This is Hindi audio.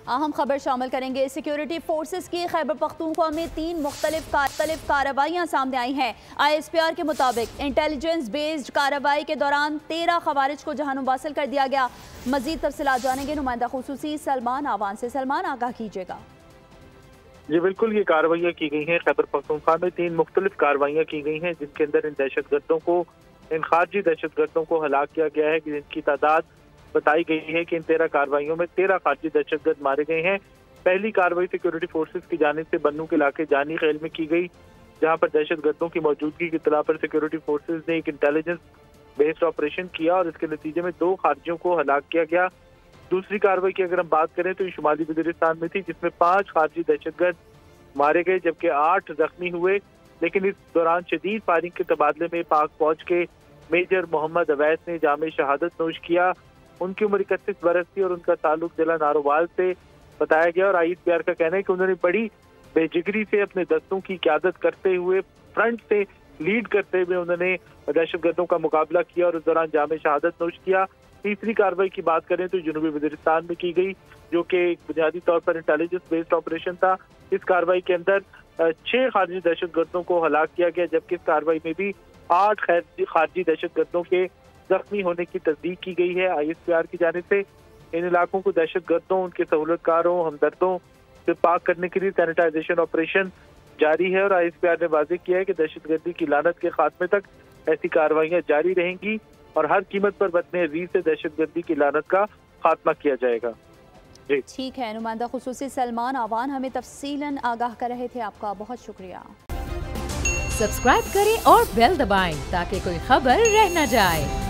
अहम खबर शामिल करेंगे। सिक्योरिटी फोर्सेस की खैबर पख्तूनख्वा में 3 मुख्तलिफ कार्रवाइयाँ सामने आई हैं। ISPR के मुताबिक इंटेलिजेंस बेस्ड कार्रवाई के दौरान 13 खवारिज को जहानुम वासिल कर दिया गया। मजीद तफसीलात जानेंगे नुमाइंदा खुसूसी सलमान आवान से। सलमान, आगाह कीजिएगा। जी बिल्कुल, ये कार्रवाइयाँ की गई हैं। खैबर पख्तूनख्वा में 3 मुख्तलिफ कार्रवाइयाँ की गई हैं, जिनके अंदर इन खारजी दहशतगर्दों को हलाक किया गया है, जिनकी तादाद बताई गई है कि इन 13 कार्रवाइयों में 13 खारजी दहशतगर्द मारे गए हैं। पहली कार्रवाई सिक्योरिटी फोर्सेस की जानिब से बन्नू के इलाके जानी खेल में की गई, जहां पर दहशतगर्दों की मौजूदगी की इत्तला पर सिक्योरिटी फोर्सेस ने एक इंटेलिजेंस बेस्ड ऑपरेशन किया और इसके नतीजे में 2 खारजियों को हलाक किया गया। दूसरी कार्रवाई की अगर हम बात करें तो ये शुमाली वज़ीरिस्तान में थी, जिसमें 5 खारजी दहशतगर्द मारे गए जबकि 8 जख्मी हुए। लेकिन इस दौरान शदीद फायरिंग के तबादले में पाक फौज के मेजर मोहम्मद अवैस ने जामे शहादत नोश किया। उनकी उम्र 31 बरस थी और उनका ताल्लुक जिला नारोवाल से बताया गया। और ISPR का कहना है कि उन्होंने बड़ी बेजिगरी से अपने दस्तों की क़यादत करते हुए, फ्रंट से लीड करते हुए उन्होंने दहशतगर्दों का मुकाबला किया और उस दौरान जामे शहादत नोश किया। तीसरी कार्रवाई की बात करें तो जनूबी वज़ीरिस्तान में की गई, जो कि बुनियादी तौर पर इंटेलिजेंस बेस्ड ऑपरेशन था। इस कार्रवाई के अंदर 6 खारजी दहशतगर्दों को हलाक किया गया, जबकि इस कार्रवाई में भी 8 खारजी दहशतगर्दों के जख्मी होने की तस्दीक की गई है। ISPR की जानिब से इन इलाकों को दहशतगर्दों, उनके सहूलतकारों, हमदर्दों से पाक करने के लिए सैनिटाइजेशन ऑपरेशन जारी है। और ISPR ने वाज़ेह किया है कि दहशतगर्दी की लानत के खात्मे तक ऐसी कार्रवाइयाँ जारी रहेंगी और हर कीमत पर वतन अज़ीज़ से दहशतगर्दी की लानत का खात्मा किया जाएगा। ठीक है, नुमाइंदा खुसूसी सलमान आवान हमें तफसीलन आगाह कर रहे थे। आपका बहुत शुक्रिया। सब्सक्राइब करें और बेल दबाएं ताकि कोई खबर रह न जाए।